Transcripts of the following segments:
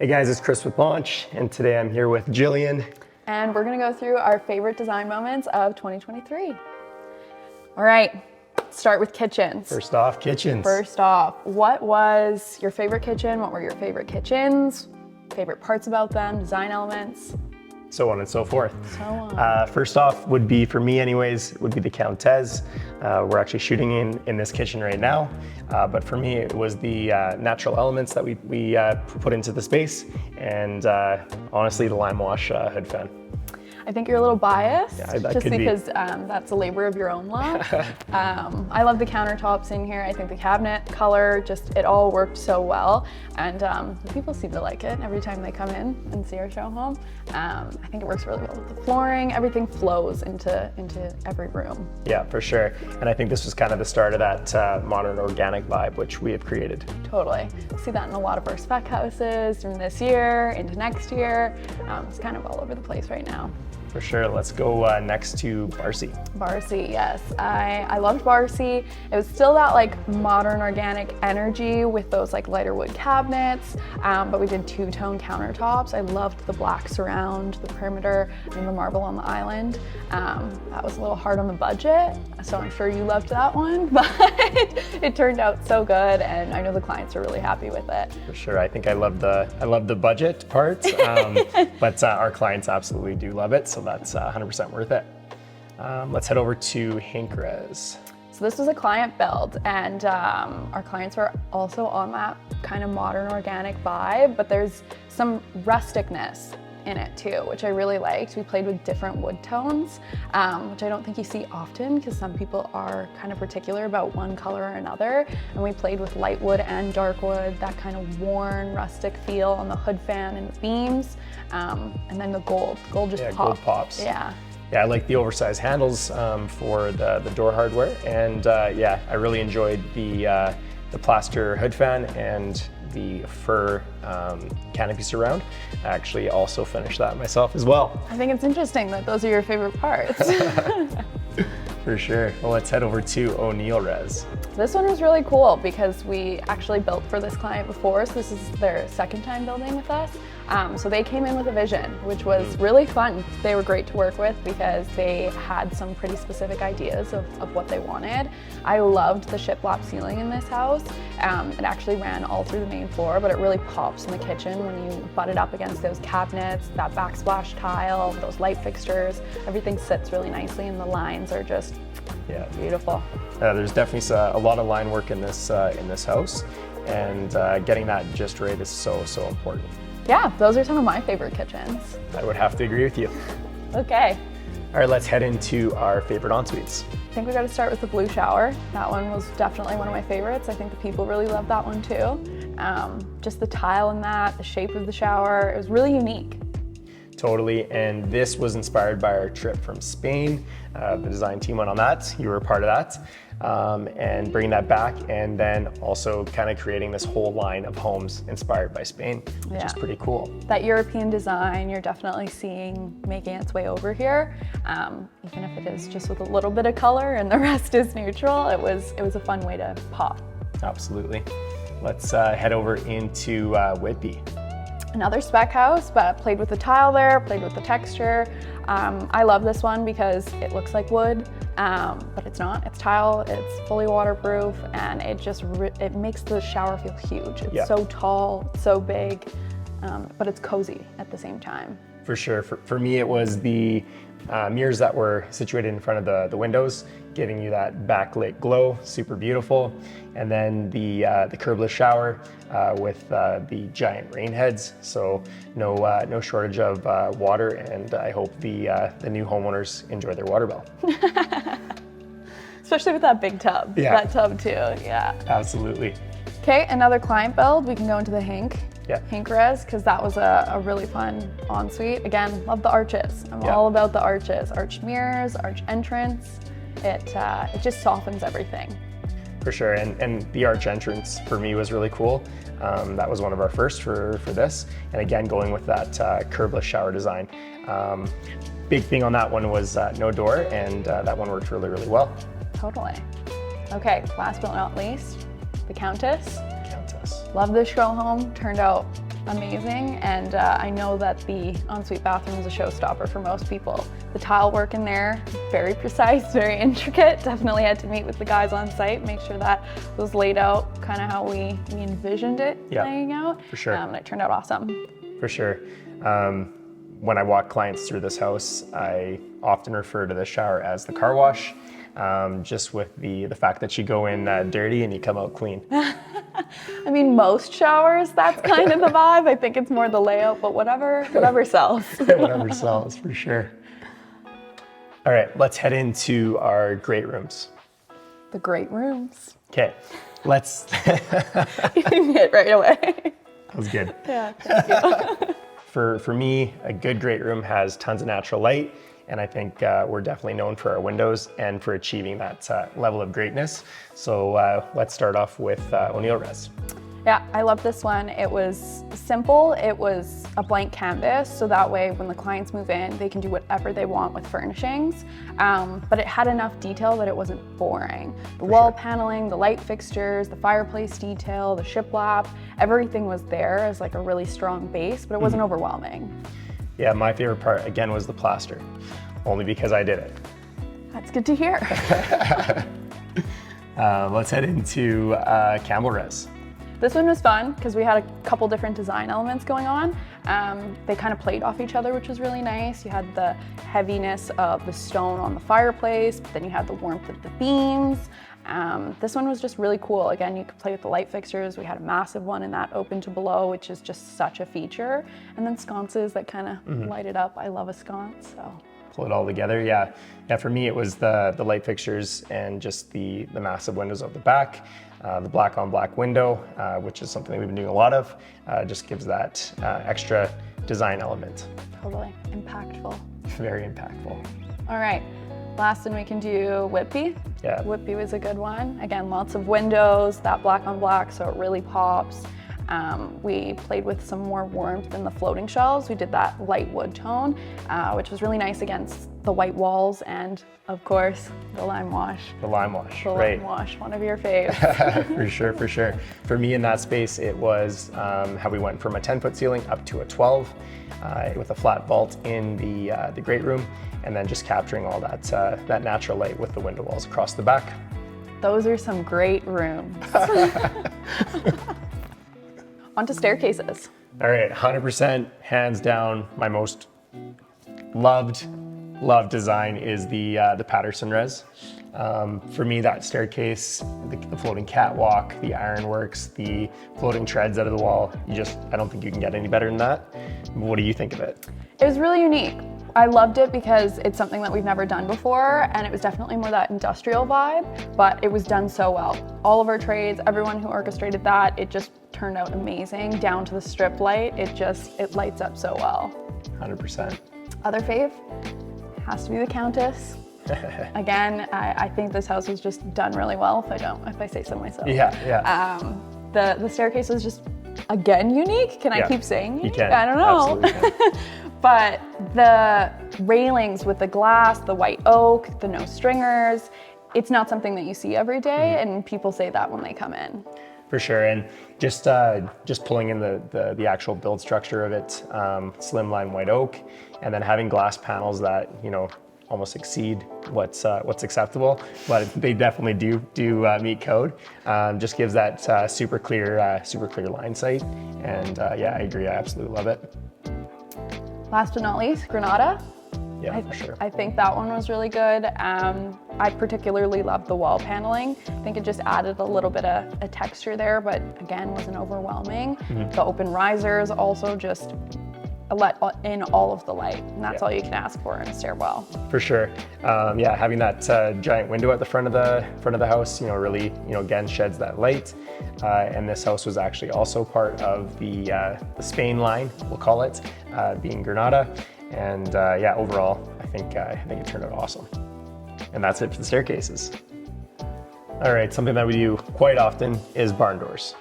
Hey guys, it's Chris with Launch, and today I'm here with Jillian. And we're gonna go through our favorite design moments of 2023. All right, start with kitchens. First off, kitchens. First off, what was your favorite kitchen? What were your favorite kitchens? Favorite parts about them, design elements? So on and so forth. So on. First off would be, for me anyways, would be the Trendz. We're actually shooting in this kitchen right now, but for me it was the natural elements that we put into the space, and honestly the lime wash hood fan. I think you're a little biased, that just because that's a labor of your own love. I love the countertops in here. I think the cabinet color, it all worked so well. And the people seem to like it every time they come in and see our show home. I think it works really well with the flooring. Everything flows into every room. Yeah, for sure. And I think this was kind of the start of that modern organic vibe, which we have created. Totally. We'll see that in a lot of our spec houses from this year into next year. It's kind of all over the place right now. For sure. Let's go next to Barcy. Barcy, yes. I loved Barcy. It was still that like modern organic energy with those like lighter wood cabinets, but we did two-tone countertops. I loved the black surround, the perimeter, and the marble on the island. That was a little hard on the budget, so I'm sure you loved that one, but it turned out so good, and I know the clients are really happy with it. For sure. I think I love the budget part, but our clients absolutely do love it. So that's 100% worth it. Let's head over to Trendz. So this was a client build, and our clients were also on that kind of modern organic vibe, but there's some rusticness in it too, which I really liked. We played with different wood tones, which I don't think you see often because some people are kind of particular about one color or another. And we played with light wood and dark wood, that kind of worn rustic feel on the hood fan and the beams. And then the gold just popped. Gold pops. Yeah. Yeah, I like the oversized handles for the door hardware, and yeah, I really enjoyed the plaster hood fan and the fur canopy surround. I actually also finished that myself as well. I think it's interesting that those are your favorite parts. For sure. Well, let's head over to O'Neill Res. This one was really cool because we actually built for this client before, so this is their second time building with us. So they came in with a vision, which was really fun. They were great to work with because they had some pretty specific ideas of what they wanted. I loved the shiplap ceiling in this house. It actually ran all through the main floor, but it really pops in the kitchen when you butt it up against those cabinets, that backsplash tile, those light fixtures. Everything sits really nicely and the lines are just beautiful. There's definitely a lot of line work in this house, and getting that just right is so important. Yeah, those are some of my favorite kitchens. I would have to agree with you. Okay. All right, let's head into our favorite en-suites. I think we got to start with the blue shower. That one was definitely one of my favorites. I think the people really loved that one too. Just the tile in that, the shape of the shower, it was really unique. Totally, and this was inspired by our trip from Spain. The design team went on that, you were a part of that, and bringing that back, and then also kind of creating this whole line of homes inspired by Spain, which is pretty cool. That European design you're definitely seeing making its way over here, even if it is just with a little bit of color and the rest is neutral. It was a fun way to pop. Absolutely. Let's head over into Whitby. Another spec house, but played with the tile there, played with the texture. I love this one because it looks like wood, but it's not. It's tile, it's fully waterproof, and it makes the shower feel huge. It's so tall, so big, but it's cozy at the same time. For sure. For me, it was the mirrors that were situated in front of the windows, giving you that backlit glow, super beautiful. And then the curbless shower with the giant rain heads, so no shortage of water, and I hope the new homeowners enjoy their water bill. Especially with that big tub. Yeah. That tub too, yeah. Absolutely. Okay, another client build. We can go into the Trendz, because that was a really fun ensuite. Again, love the arches. I'm all about the arches. Arched mirrors, arch entrance. It just softens everything. For sure, and the arch entrance for me was really cool. That was one of our first for this. And again, going with that curbless shower design. Big thing on that one was no door, and that one worked really, really well. Totally. Okay, last but not least, the Countess. Countess. Love this show home. Turned out amazing, and I know that the ensuite bathroom is a showstopper for most people. The tile work in there, very precise, very intricate. Definitely had to meet with the guys on site, make sure that was laid out kind of how we envisioned it laying out. For sure. And it turned out awesome. For sure. When I walk clients through this house, I often refer to the shower as the car wash, just with the fact that you go in dirty and you come out clean. I mean, most showers, that's kind of the vibe. I think it's more the layout, but whatever sells. Whatever sells, for sure. All right, let's head into our great rooms. The great rooms. Okay, let's... You hit right away. That was good. Yeah, thank you. For me, a good great room has tons of natural light, and I think we're definitely known for our windows and for achieving that level of greatness. So let's start off with O'Neill Res. Yeah, I love this one. It was simple. It was a blank canvas, so that way when the clients move in, they can do whatever they want with furnishings. But it had enough detail that it wasn't boring. The wall paneling, the light fixtures, the fireplace detail, the shiplap, everything was there as like a really strong base, but it wasn't overwhelming. Yeah, my favorite part, again, was the plaster, only because I did it. That's good to hear. Let's head into Campbell Res. This one was fun because we had a couple different design elements going on. They kind of played off each other, which was really nice. You had the heaviness of the stone on the fireplace, but then you had the warmth of the beams. This one was just really cool. Again, you could play with the light fixtures. We had a massive one in that open to below, which is just such a feature. And then sconces that kind of light it up. I love a sconce, so. Pull it all together, yeah. For me, it was the light fixtures and just the massive windows out the back. The black on black window, which is something that we've been doing a lot of, just gives that extra design element. Totally impactful. Very impactful. All right, last one we can do Whitby. Yeah. Whitby was a good one. Again, lots of windows, that black on black, so it really pops. We played with some more warmth in the floating shelves. We did that light wood tone, which was really nice against the white walls and, of course, the lime wash. The lime wash, the lime wash, one of your faves. For sure, for sure. For me in that space, it was how we went from a 10-foot ceiling up to a 12 with a flat vault in the great room, and then just capturing all that natural light with the window walls across the back. Those are some great rooms. Onto staircases. All right, 100%, hands down, my most loved design is the Patterson Res. For me, that staircase, the floating catwalk, the ironworks, the floating treads out of the wall, I don't think you can get any better than that. What do you think of it? It was really unique. I loved it because it's something that we've never done before, and it was definitely more that industrial vibe, but it was done so well. All of our trades, everyone who orchestrated that, it just turned out amazing, down to the strip light. It lights up so well. 100%. Other fave has to be the Countess. Again, I think this house was just done really well, if I say so myself. Yeah. The staircase was just, again, unique. Can I keep saying unique? You can. I don't know. Absolutely can. But the railings with the glass, the white oak, the no stringers, it's not something that you see every day, and people say that when they come in. For sure, and just pulling in the actual build structure of it, slimline white oak, and then having glass panels that almost exceed what's acceptable, but they definitely do meet code. Just gives that super clear line sight, and yeah, I agree. I absolutely love it. Last but not least, Granada. Yeah, for sure. I think that one was really good. I particularly loved the wall paneling. I think it just added a little bit of a texture there, but again, wasn't overwhelming. The open risers also just let in all of the light, and that's all you can ask for in a stairwell. For sure. Yeah, having that giant window at the front of the house, really, again, sheds that light. And this house was actually also part of the Spain line, we'll call it, being Granada. And yeah, overall, I think it turned out awesome. And that's it for the staircases. All right, something that we do quite often is barn doors.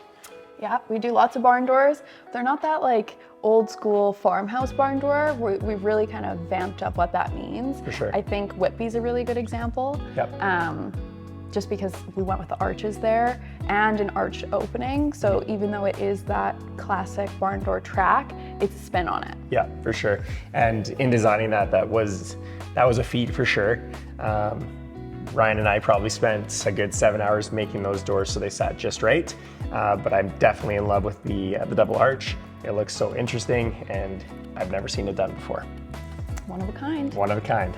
Yeah, we do lots of barn doors. They're not that like old school farmhouse barn door. We've really kind of vamped up what that means. For sure. I think Whitby's a really good example. Yep. just because we went with the arches there and an arched opening. So even though it is that classic barn door track, it's a spin on it. Yeah, for sure. And in designing that was a feat for sure. Ryan and I probably spent a good 7 hours making those doors so they sat just right. But I'm definitely in love with the double arch. It looks so interesting, and I've never seen it done before. One of a kind. One of a kind.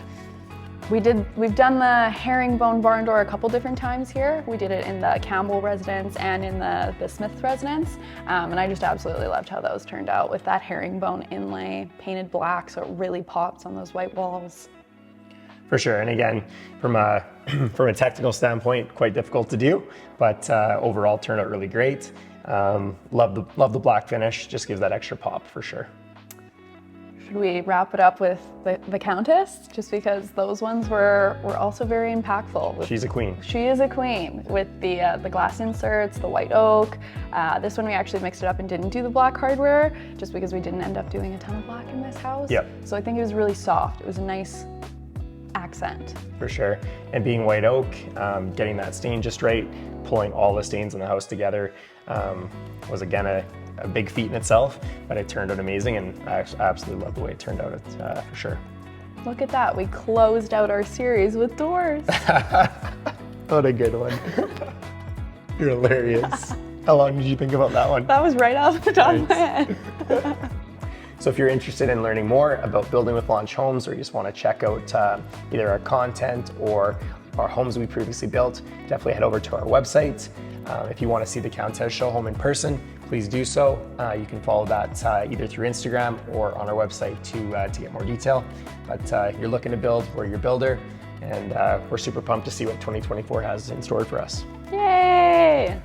We've done the herringbone barn door a couple different times here. We did it in the Campbell residence and in the Smith residence. And I just absolutely loved how those turned out with that herringbone inlay painted black, so it really pops on those white walls. For sure, and again, from a technical standpoint, quite difficult to do, but overall turned out really great. Love the black finish, just gives that extra pop for sure. Should we wrap it up with the Countess? Just because those ones were also very impactful. She's a queen. She is a queen with the glass inserts, the white oak. This one we actually mixed it up and didn't do the black hardware, just because we didn't end up doing a ton of black in this house. Yep. So I think it was really soft. It was a nice accent. For sure, and being white oak, getting that stain just right, pulling all the stains in the house together was again a big feat in itself, but it turned out amazing, and I absolutely love the way it turned out, for sure. Look at that, we closed out our series with doors. What a good one. You're hilarious. How long did you think about that one? That was right off the top of my head. So if you're interested in learning more about building with Launch Homes, or you just want to check out either our content or our homes we previously built, definitely head over to our website. If you want to see the Countess show home in person, please do so. You can follow that either through Instagram or on our website to get more detail. But you're looking to build, we're your builder, and we're super pumped to see what 2024 has in store for us. Yay!